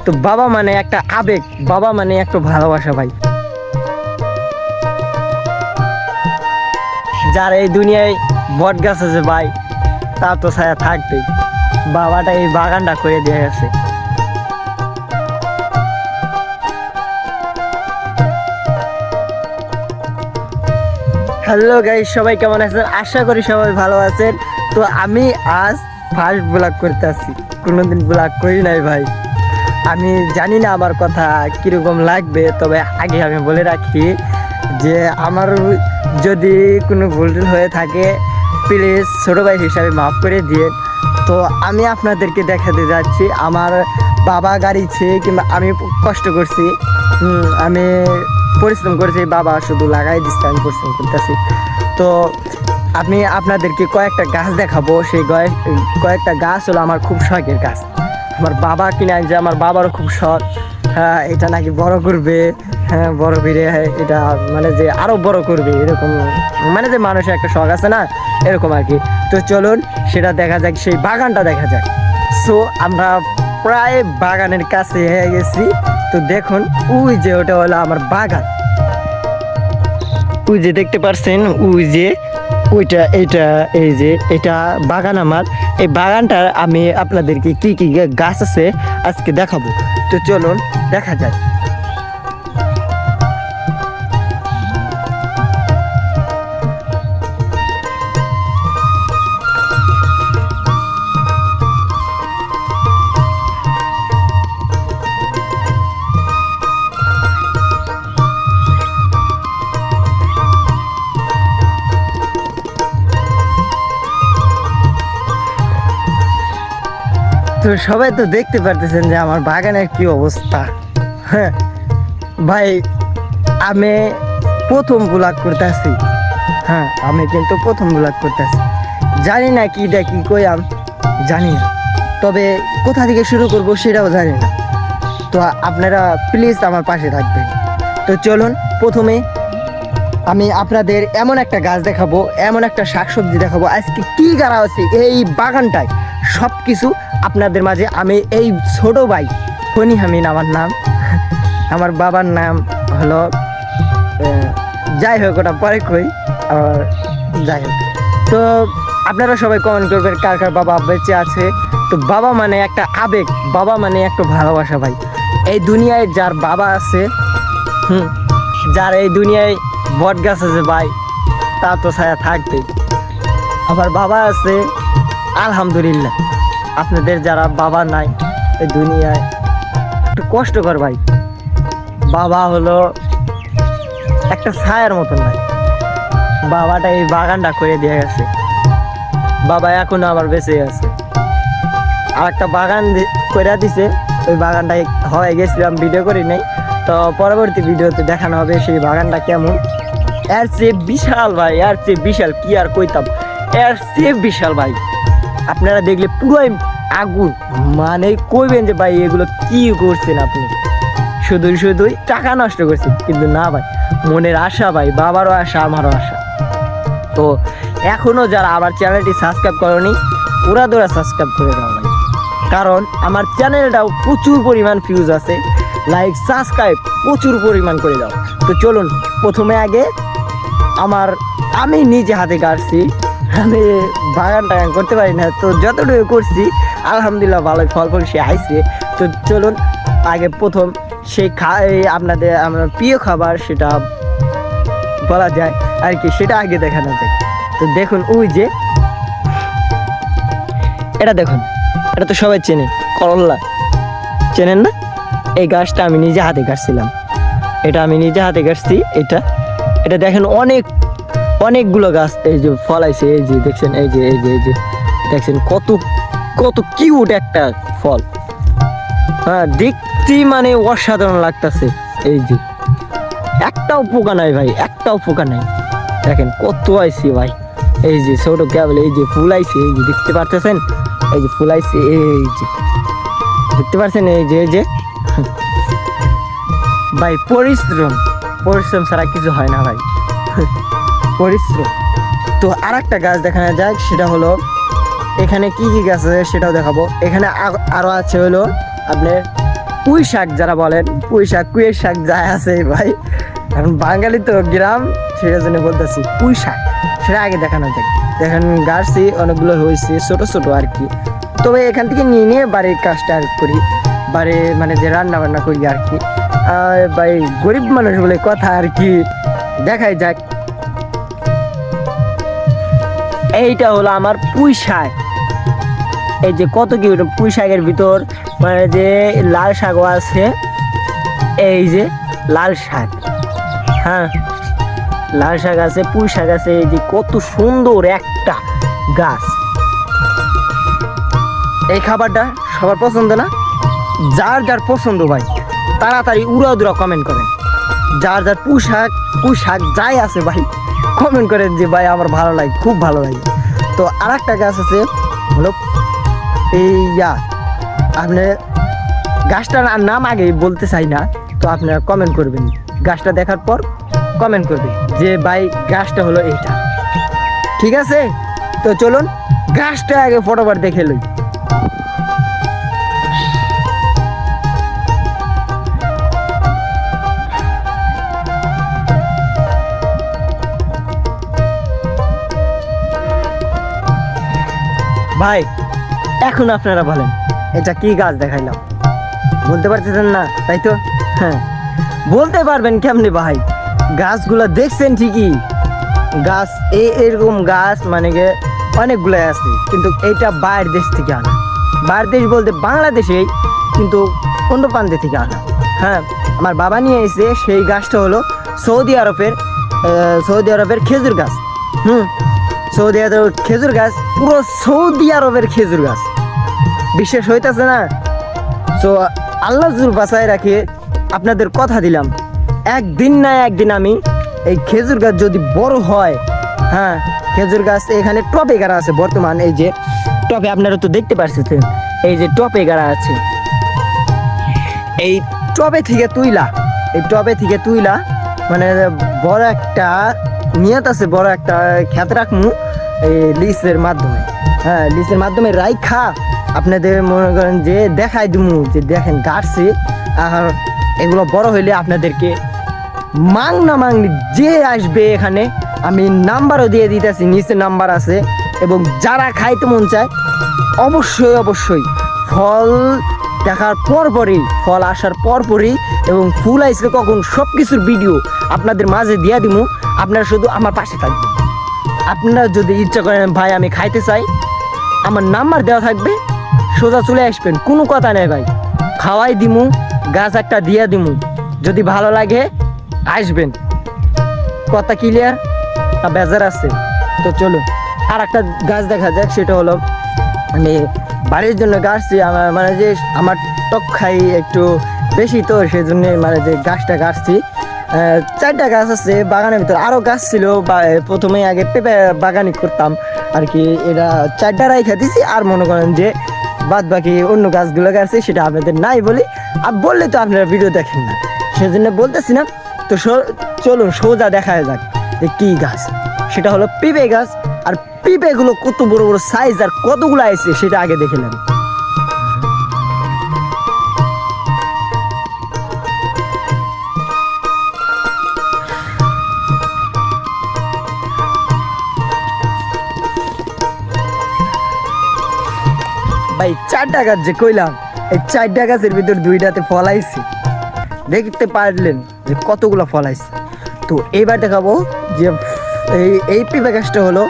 তো বাবা মানে একটা আবেগ, বাবা মানে একটা ভালোবাসা ভাই। যার এই দুনিয়ায় বট গাছ আছে ভাই, তার তো ছায়া থাকবেই। বাবাটা এই বাগানটা করে দিয়ে গেছে। হ্যালো গাইস, সবাই কেমন আছেন? আশা করি সবাই ভালো আছেন। তো আমি আজ ফার্স্ট ব্লগ করতে আসছি, কোনোদিন ব্লগ করি নাই ভাই। আমি জানি না আমার কথা কীরকম লাগবে, তবে আগে আমি বলে রাখি যে আমার যদি কোনো ভুল হয়ে থাকে প্লিজ ছোটো ভাই হিসাবে মাফ করে দিয়ে। তো আমি আপনাদেরকে দেখাতে যাচ্ছি আমার বাবা গাড়িছে, কিংবা আমি কষ্ট করছি, আমি পরিশ্রম করেছি, বাবা শুধু লাগাই দিচ্ছে, আমি পরিশ্রম করতেছি। তো আমি আপনাদেরকে কয়েকটা গাছ দেখাবো। সেই কয়েকটা গাছ হলো আমার খুব শখের গাছ। আমার বাবা কিনে আনছে, আমার বাবারও খুব শখ। হ্যাঁ, এটা নাকি বড় করবে, হ্যাঁ বড় করে এটা মানে যে আরও বড় করবে, এরকম মানে যে মানুষের একটা শখ আছে না, এরকম আর কি। তো চলুন সেটা দেখা যাক, সেই বাগানটা দেখা যাক। সো আমরা প্রায় বাগানের কাছে হয়ে গেছি। তো দেখুন ওই যে ওটা হলো আমার বাগান, ওই যে দেখতে পাচ্ছেন, ওই যে ওইটা, এইটা, এই যে এটা বাগান আমার। এই বাগানটার আমি আপনাদেরকে কি কি গাছ আছে আজকে দেখাবো। তো চলুন দেখা যায়। তো সবাই তো দেখতে পারতেছেন যে আমার বাগানের কি অবস্থা। হ্যাঁ ভাই, আমি প্রথম ব্লগ করতেছি। হ্যাঁ, আমি কিন্তু প্রথম ব্লগ করতেছি। জানি না কি দেখি কইয়াম, জানি না, তবে কোথা থেকে শুরু করব সেটাও জানি না। তো আপনারা প্লিজ আমার পাশে থাকবেন। তো চলুন, প্রথমে আমি আপনাদের এমন একটা গাছ দেখাবো, এমন একটা শাকসবজি দেখাবো, আজকে কি গাড়া আছে এই বাগানটায় সব কিছু আপনাদের মাঝে। আমি এই ছোট ভাই ফনি হামিন আমার নাম, আমার বাবার নাম হলো, যাই হোক ওটা পরে কই, আর যাই হোক। তো আপনারা সবাই কমেন্ট করবেন কার কার বাবা বেঁচে আছে। তো বাবা মানে একটা আবেগ, বাবা মানে একটা ভালোবাসা ভাই। এই দুনিয়ায় যার বাবা আছে, যার এই দুনিয়ায় বট গাছ আছে ভাই, তার তো ছায়া থাকবেই। আমার বাবা আছে আলহামদুলিল্লাহ। আপনাদের যারা বাবা নাই এই দুনিয়ায়, একটু কষ্টকর ভাই। বাবা হলো একটা ছায়ার মতন ভাই। বাবাটা এই বাগানটা করে দিয়ে গেছে। বাবা এখনো আমার বেঁচে আছে। আর একটা বাগান করে দিছে, ওই বাগানটায় হয়ে গেছিলাম, ভিডিও করি নাই। তো পরবর্তী ভিডিওতে দেখানো হবে সেই বাগানটা কেমন। এর চেয়ে বিশাল ভাই, এর চেয়ে বিশাল কি আর কইতাম, এর চেয়ে বিশাল ভাই। আপনারা দেখলে পুরোই আগুন, মানে কইবেন যে ভাই এগুলো কি করছেন আপনি, শুধুই টাকা নষ্ট করছেন। কিন্তু না ভাই, মনের আশা ভাই, বাবারও আশা, আমারও আশা। তো এখনো যারা আমার চ্যানেলটি সাবস্ক্রাইব করেনি, ওরা সাবস্ক্রাইব করে দাও ভাই, কারণ আমার চ্যানেলটাও প্রচুর পরিমাণ ভিউজ আছে। লাইক সাবস্ক্রাইব প্রচুর পরিমাণ করে দাও। তো চলুন, প্রথমে আগে আমি নিজে হাতে কাটছি, আমি বাগান টাগান করতে পারি না, তো যতটুকু করছি আলহামদুলিল্লাহ ভালোই ফল সে আইছে। তো চলুন আগে প্রথম সেই আপনাদের আমার প্রিয় খাবার সেটা বলা যায় আর কি, সেটা আগে দেখানো যায়। তো দেখুন ওই যে এটা দেখুন, এটা তো সবাই চেনে, করল্লা চেনেন না? এই গাছটা আমি নিজে হাতে কাটছিলাম, এটা আমি নিজে হাতে কাটছি। এটা দেখেন অনেকগুলো গাছ এই যে ফল আইছে, এই যে দেখছেন, এই যে দেখছেন কত কিউট একটা ফল। হ্যাঁ, দেখতে মানে অসাধারণ লাগতেছে। এই যে একটাও পোকা নাই ভাই, একটাও পোকা নাই। দেখেন কত আইছে ভাই, এই যে ছোট কেবল, এই যে ফুল আইছে, এই যে দেখতে পারতেছেন, এই যে ফুল আইছে, এই যে দেখতে পাচ্ছেন, এই যে ভাই পরিশ্রম ছাড়া কিছু হয় না ভাই, পরিশ্রম। তো আর একটা গাছ দেখানো যাক, সেটা হলো এখানে কি গাছ আছে সেটাও দেখাবো। এখানে আরো আছে হলো আপনার পুঁই শাক যারা বলেন, পুঁই শাক কুয়ের শাক যা আছে ভাই, এখন বাঙালি তো গ্রাম, সেটা জন্য বলতেছি পুঁই শাক, সেটা আগে দেখানো যাক। দেখেন গাছছি অনেকগুলো হয়েছে ছোট ছোট আর কি। তবে এখান থেকে নিয়ে নিয়ে বাড়ির কাজটা আর করি, বাড়ি মানে যে রান্না বান্না করি আর কি। আর ভাই গরিব মানুষ বলে কথা আর কি, দেখাই যাক। এইটা হলো আমার পুঁই শাক। এই যে কত কি পুঁই শাকের ভিতর মানে যে লাল শাকও আছে, এই যে লাল শাক, হ্যাঁ লাল শাক আছে, পুঁই শাক আছে। এই যে কত সুন্দর একটা গাছ। এই খাবারটা সবার পছন্দ না? যার যার পছন্দ ভাই তাড়াতাড়ি উড়াদুরা কমেন্ট করেন। যার যার পুঁই শাক যাই আছে ভাই কমেন্ট করেন যে ভাই আমার ভালো লাগে, খুব ভালো লাগে। তো আর একটা গাছ আছে হলো আপনার গাছটার নাম আগে বলতে চাই না, তো আপনারা কমেন্ট করবেন, গাছটা দেখার পর কমেন্ট করবেন যে ভাই গাছটা হলো এইটা, ঠিক আছে? তো চলুন গাছটা আগে ফটোবার দেখে লই। ভাই এখন আপনারা বলেন এটা কি গাছ দেখাইলাম? বলতে পারতেছেন না, তাই তো? হ্যাঁ বলতে পারবেন কেমনি ভাই? গাছগুলো দেখছেন ঠিকই, গাছ এরকম গাছ মানে অনেকগুলো আছে, কিন্তু এইটা বাইরের দেশ থেকে আনা। বাইরের দেশ বলতে বাংলাদেশেই, কিন্তু অন্য প্রান্তে থেকে আনা। হ্যাঁ আমার বাবা নিয়ে এসে সেই গাছটা হলো সৌদি আরবের খেজুর গাছ। সৌদি আরবের খেজুর গাছ, পুরো সৌদি আরবের খেজুর গাছ, বিশ্বাস হইতেছে না? তো আল্লাহ জুল বাঁচায় রাখে, আপনাদের কথা দিলাম একদিন না একদিন আমি এই খেজুর গাছ যদি বড় হয়, হ্যাঁ খেজুর গাছ এখানে টপে গাড়া আছে বর্তমান, এই যে টপে আপনারা তো দেখতে পাচ্ছেন, এই যে টপে গাড়া আছে। এই টবে থেকে তুইলা মানে বড় একটা নিয়ত আছে, বড় একটা খেত রাখমু এই লিসের মাধ্যমে। হ্যাঁ লিসের মাধ্যমে রাইখা আপনাদের মনে করেন যে দেখাই দিমু যে দেখেন গাছছে। আর এগুলো বড় হইলে আপনাদেরকে মাংনি যে আসবে এখানে আমি নাম্বারও দিয়ে দিতেছি, নিচে নাম্বার আছে। এবং যারা খাইতে মন চায় অবশ্যই ফল দেখার ফল আসার পরপরই এবং ফুল আইসলে কখন সব কিছুর ভিডিও আপনাদের মাঝে দিয়ে দিমু। আপনারা শুধু আমার পাশে থাকবেন। আপনারা যদি ইচ্ছা করেন ভাই আমি খাইতে চাই, আমার নাম্বার দেওয়া থাকবে, সোজা চলে আসবেন, কোনো কথা নেই ভাই, খাওয়াই দিমু, গাছ একটা দিয়ে দিমু, যদি ভালো লাগে আসবেন। কথা ক্লিয়ার না বেজার আছে? তো চলো আর একটা গাছ দেখা যাক। সেটা হলো মানে বাড়ির জন্য গাছছি, আমার মানে যে আমার টক খাই একটু বেশি, তো সেই জন্য মানে যে গাছটা গাছছি। 4টা গাছ আছে বাগানের ভিতর, আরও গাছ ছিল প্রথমে আগে পেঁপে বাগানি করতাম আর কি। এটা 4টা রাইখা দিছি, আর মনে করেন যে বাদ বাকি অন্য গাছগুলো গাছছি সেটা আপনাদের নাই বলি, আর বললে তো আপনারা ভিডিও দেখেন না, সেজন্য বলতেছি না। তো চলুন সোজা দেখা যাক যে কী গাছ। সেটা হলো পেঁপে গাছ। আর পেঁপেগুলো কত বড় বড় সাইজ আর কতগুলো আছে সেটা আগে দেখে নেন। ভাই 4টা গাছ যে কইলাম, এই 4টা গাছের ভিতর 2টাতে ফল আইছে, দেখতে পারলেন যে কতগুলো ফল আইছে। তো এইবার দেখাবো যে এই পেঁপে গাছটা হলো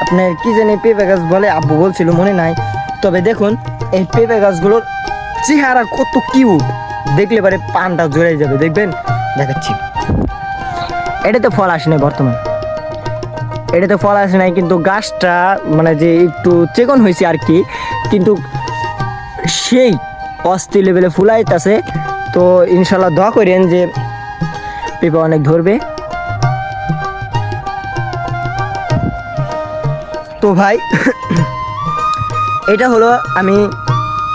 আপনার কি জানি পেঁপে গাছ বলে, আব্বু বলছিল মনে নাই। তবে দেখুন এই পেঁপে গাছগুলোর চেহারা কত কিউট, দেখলে পারে পানটা জড়াই যাবে, দেখবেন দেখাচ্ছি। এটাতে ফল আসে নাই বর্তমান, এটাতে ফল আসে নাই, কিন্তু গাছটা মানে যে একটু চেকন হয়েছে আর কি, কিন্তু সেই অস্থির লেভেলে ফুল আইতাছে। তো ইনশাল্লাহ দোয়া করেন যে পেঁপে অনেক ধরবে। তো ভাই এটা হলো আমি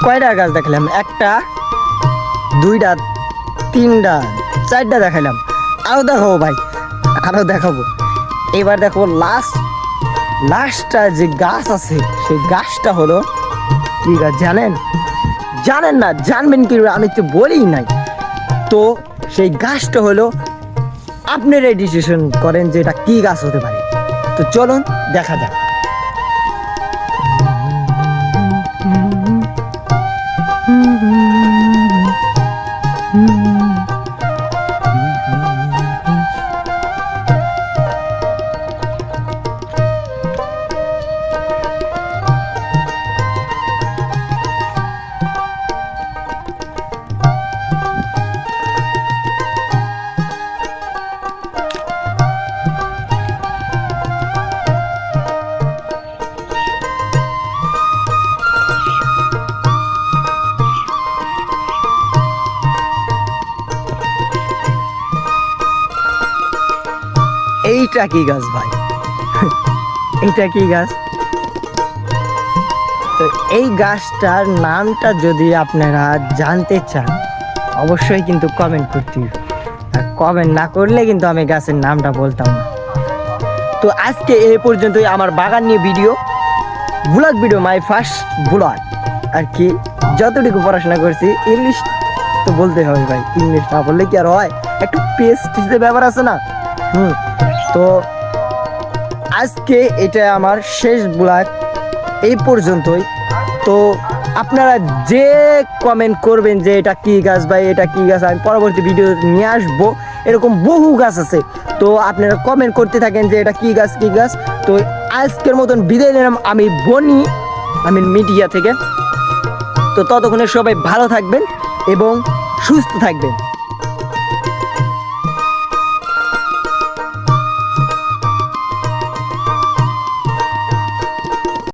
কয়টা গাছ দেখালাম, 1টা 2টা 3টা 4টা দেখালাম, আরও দেখাবো ভাই, আরও দেখাবো। এবার দেখো লাস্টটা যে গাছ আছে সেই গাছটা হলো কি গাছ জানেন? জানেন না, জানবেন কি আমি তো বলি নাই। তো সেই গাছটা হলো, আপনারাই ডিসিশন করেন যে এটা কি গাছ হতে পারে। তো চলুন দেখা যাক। এইটা কি গাছ ভাই? এইটা কি গাছ? তো এই গাছটার নামটা যদি আপনারা জানতে চান অবশ্যই কিন্তু কমেন্ট করতে হবে। আর কমেন্ট না করলে কিন্তু আমি গাছের নামটা বলতাম না। তো আজকে এই পর্যন্তই আমার বাগান নিয়ে video, vlog video, my first vlog আর কি। যতটুকু পড়াশোনা করছি, ইংলিশ তো বলতে হবে ভাই, ইংলিশ না বললে কি আর হয়? একটু পেস্টিসের ব্যাপার আছে না। তো আজকে এটা আমার শেষ ব্লগ, এই পর্যন্তই। তো আপনারা যে কমেন্ট করবেন যে এটা কি গাছ ভাই, এটা কি গাছ, আমি পরবর্তী ভিডিও নিয়ে আসবো। এরকম বহু গাছ আছে, তো আপনারা কমেন্ট করতে থাকেন যে এটা কি গাছ কি গাছ। তো আজকের মতন বিদায় নিলাম আমি বনি, আমি মিডিয়া থেকে। তো ততক্ষণে সবাই ভালো থাকবেন এবং সুস্থ থাকবেন।